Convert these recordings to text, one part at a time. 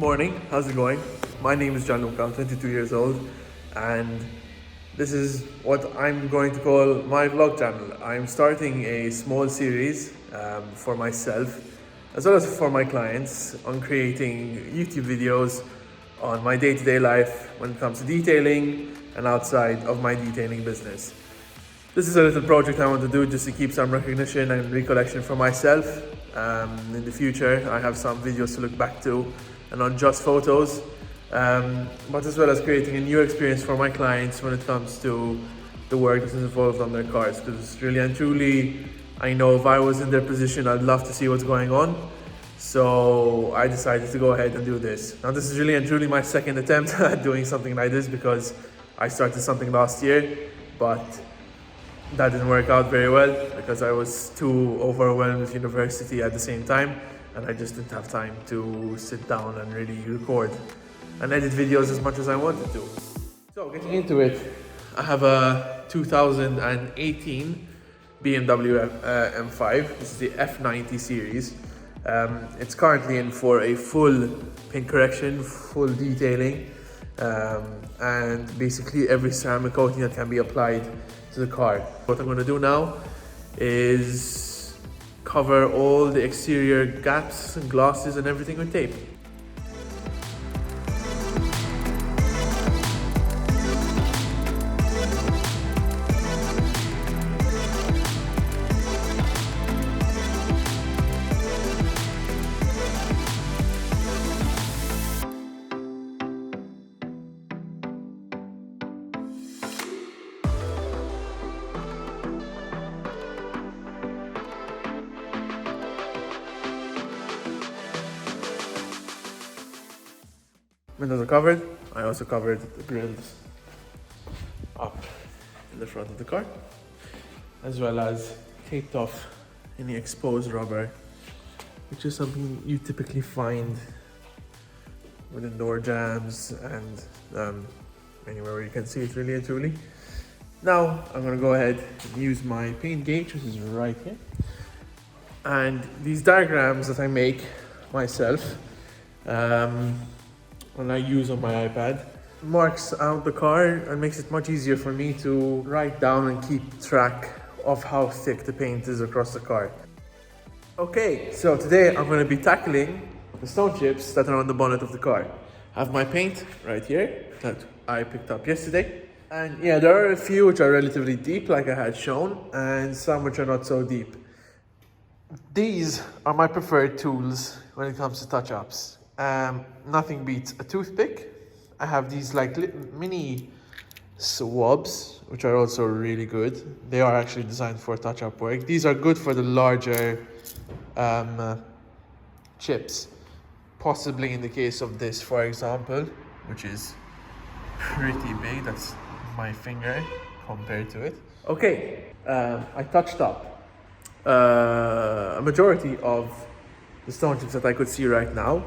morning, how's it going? My name is Gianluca, I'm 22 years old, and this is what I'm going to call my vlog channel. I'm starting a small series for myself, as well as for my clients, on creating YouTube videos on my day-to-day life when it comes to detailing and outside of my detailing business. This is a little project I want to do just to keep some recognition and recollection for myself. In the future, I have some videos to look back to and not just photos, but as well as creating a new experience for my clients when it comes to the work that is involved on their cars. Because really and truly, I know if I was in their position, I'd love to see what's going on. So I decided to go ahead and do this. Now this is really and truly my second attempt at doing something like this, because I started something last year, but that didn't work out very well because I was too overwhelmed with university at the same time, and I just didn't have time to sit down and really record and edit videos as much as I wanted to. So getting into it, I have a 2018 BMW M5. This is the F90 series. It's currently in for a full paint correction, full detailing, and basically every ceramic coating that can be applied to the car. What I'm going to do now is cover all the exterior gaps and glosses and everything with tape. Windows are covered. I also covered the grills up in the front of the car, as well as taped off any exposed rubber, which is something you typically find within door jambs and anywhere where you can see it really and truly. Now I'm going to go ahead and use my paint gauge, which is right here, and these diagrams that I make myself when I use on my iPad marks out the car and makes it much easier for me to write down and keep track of how thick the paint is across the car. Okay, so today I'm going to be tackling the stone chips that are on the bonnet of the car. I have my paint right here that I picked up yesterday, and yeah, there are a few which are relatively deep like I had shown, and some which are not so deep. These are my preferred tools when it comes to touch-ups. Nothing beats a toothpick. I have these like mini swabs, which are also really good. They are actually designed for touch-up work. These are good for the larger chips. Possibly in the case of this, for example, which is pretty big. That's my finger compared to it. Okay, I touched up a majority of the stone chips that I could see right now.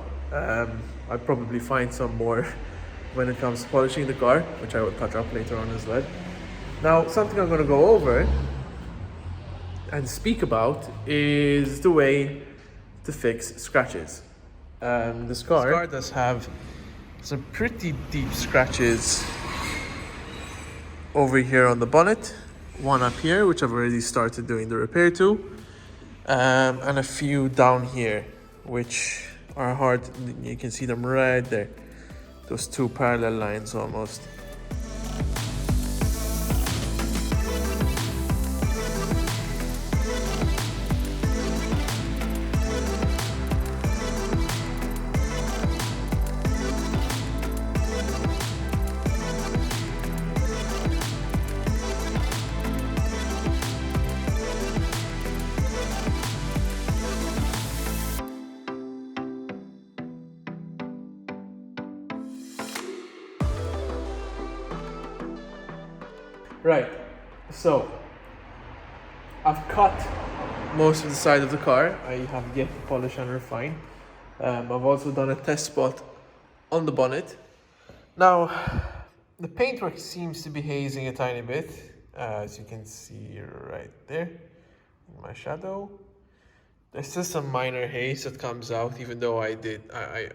I'll probably find some more when it comes to polishing the car, which I will touch up later on as well. Now, something I'm going to go over and speak about is the way to fix scratches. This car does have some pretty deep scratches over here on the bonnet, one up here, which I've already started doing the repair to, and a few down here, which are hard. You can see them right there, those two parallel lines almost. Right, so I've cut most of the side of the car. I have yet to polish and refine. I've also done a test spot on the bonnet. Now, the paintwork seems to be hazing a tiny bit, as you can see right there in my shadow. There's still some minor haze that comes out, even though I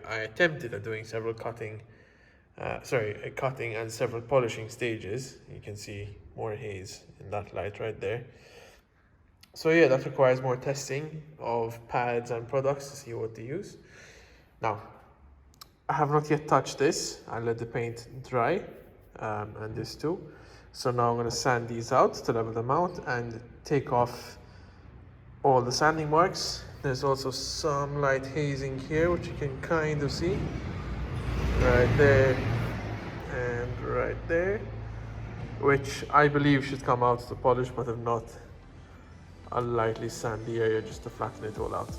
attempted at doing several cutting, a cutting and several polishing stages. You can see more haze in that light right there. So yeah, that requires more testing of pads and products to see what to use. Now, I have not yet touched this. I let the paint dry, and this too. So now I'm going to sand these out to level them out and take off all the sanding marks. There's also some light hazing here, which you can kind of see. Right there and right there. Which I believe should come out to polish, but if not, I'll lightly sand the area just to flatten it all out.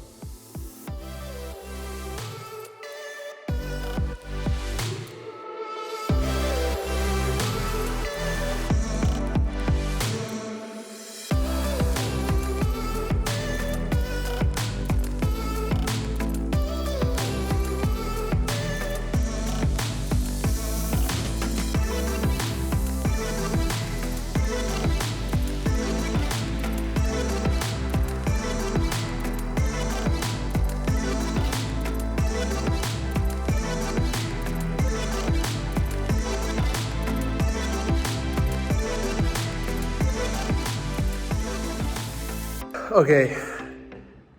Okay,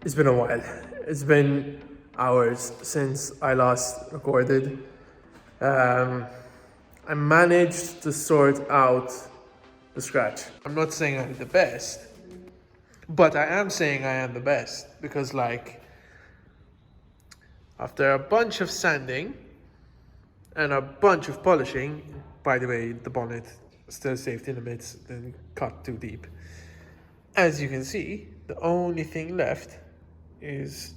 it's been a while. It's been hours since I last recorded. I managed to sort out the scratch. I'm not saying I'm the best, but I am saying I am the best because, like, after a bunch of sanding and a bunch of polishing, by the way, the bonnet still safety limits, didn't cut too deep. As you can see, the only thing left is,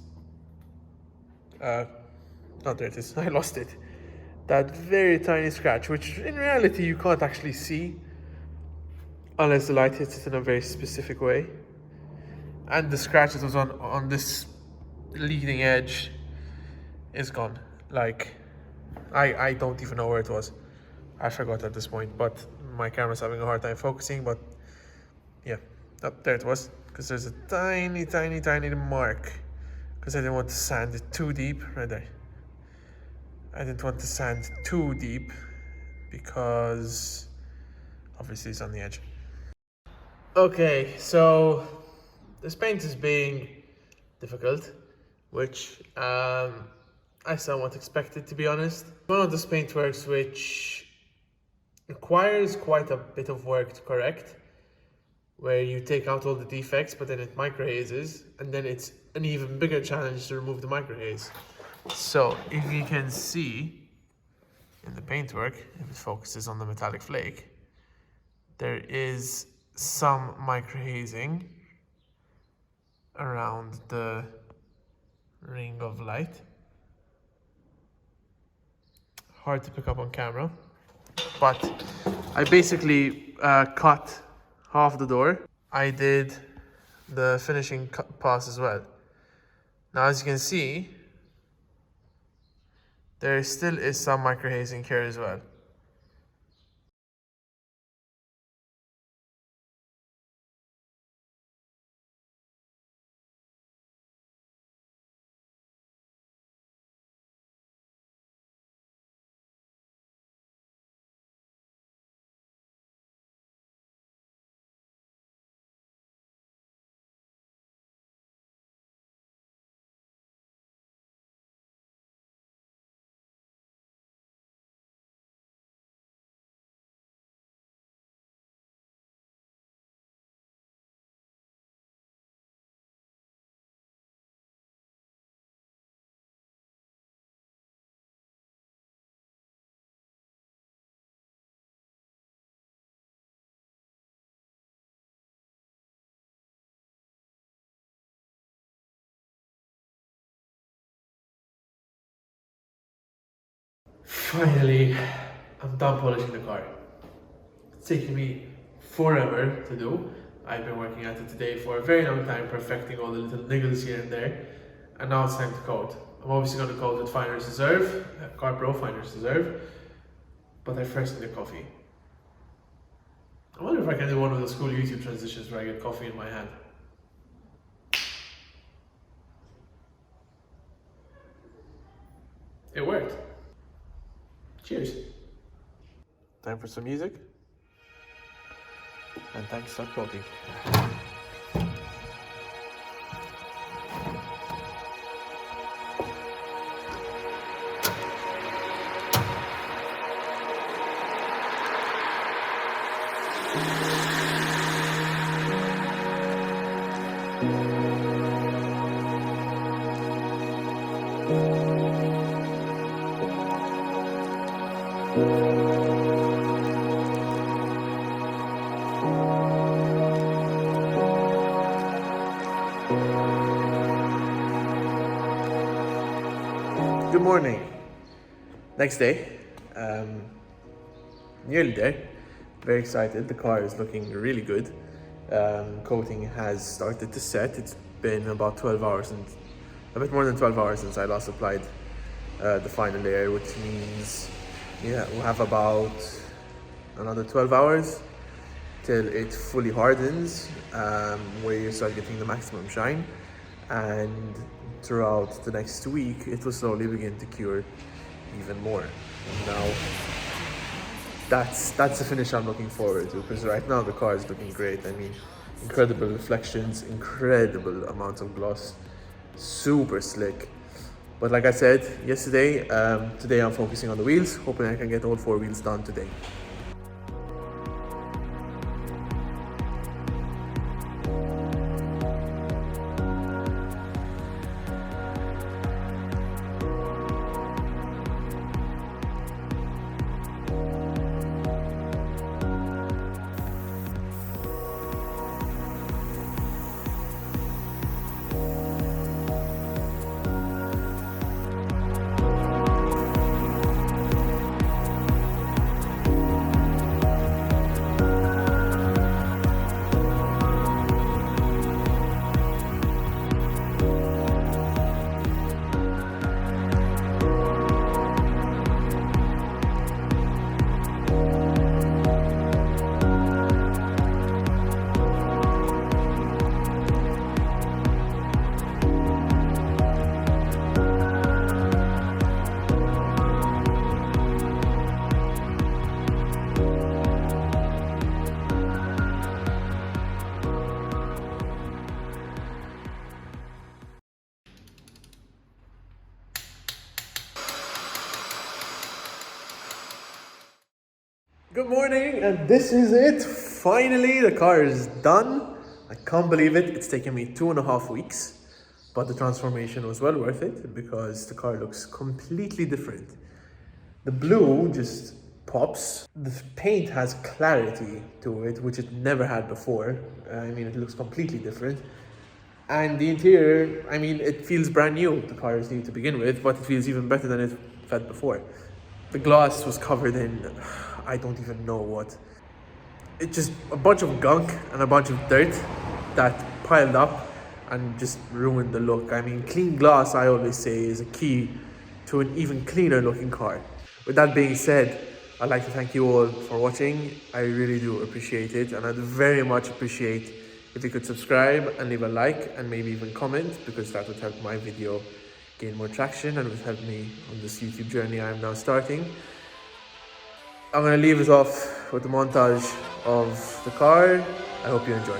there it is, I lost it. That very tiny scratch, which in reality you can't actually see unless the light hits it in a very specific way. And the scratch that was on this leading edge is gone. Like, I don't even know where it was. I forgot at this point, but my camera's having a hard time focusing, but yeah. Oh, there it was, because there's a tiny, tiny, tiny mark, because I didn't want to sand it too deep, right there. I didn't want to sand too deep, because obviously it's on the edge. Okay, so this paint is being difficult, which I somewhat expected, to be honest. One of those paintworks which requires quite a bit of work to correct, where you take out all the defects, but then it microhazes, and then it's an even bigger challenge to remove the microhaze. So if you can see in the paintwork, if it focuses on the metallic flake, there is some microhazing around the ring of light. Hard to pick up on camera, but I basically cut half the door. I did the finishing pass as well. Now, as you can see, there still is some microhazing here as well. Finally, I'm done polishing the car. It's taken me forever to do. I've been working at it today for a very long time, perfecting all the little niggles here and there. And now it's time to coat. I'm obviously going to coat it Finers Reserve, Car Pro Finers Reserve. But I first need a coffee. I wonder if I can do one of those cool YouTube transitions where I get coffee in my hand. It worked. Cheers. Time for some music. And time to start talking. Good morning. Next day, nearly there. Very excited. The car is looking really good. Coating has started to set. It's been about 12 hours and a bit more than 12 hours since I last applied the final layer, which means we'll have about another 12 hours till it fully hardens, where you start getting the maximum shine, and throughout the next week it will slowly begin to cure even more. Now that's the finish I'm looking forward to, because right now the car is looking great. I mean, incredible reflections, incredible amounts of gloss, super slick. But like I said yesterday, today I'm focusing on the wheels, hoping I can get all 4 wheels done today. Good morning, and this is it. Finally, the car is done. I can't believe it. It's taken me 2.5 weeks, but the transformation was well worth it because the car looks completely different. The blue just pops. The paint has clarity to it, which it never had before. I mean, it looks completely different. And the interior, I mean, it feels brand new. The car is new to begin with, but it feels even better than it felt before. The glass was covered in, I don't even know what. It's just a bunch of gunk and a bunch of dirt that piled up and just ruined the look. I mean, clean glass, I always say, is a key to an even cleaner looking car. With that being said, I'd like to thank you all for watching. I really do appreciate it, and I'd very much appreciate if you could subscribe and leave a like and maybe even comment, because that would help my video gain more traction and would help me on this YouTube journey I'm now starting. I'm going to leave it off with a montage of the car. I hope you enjoy.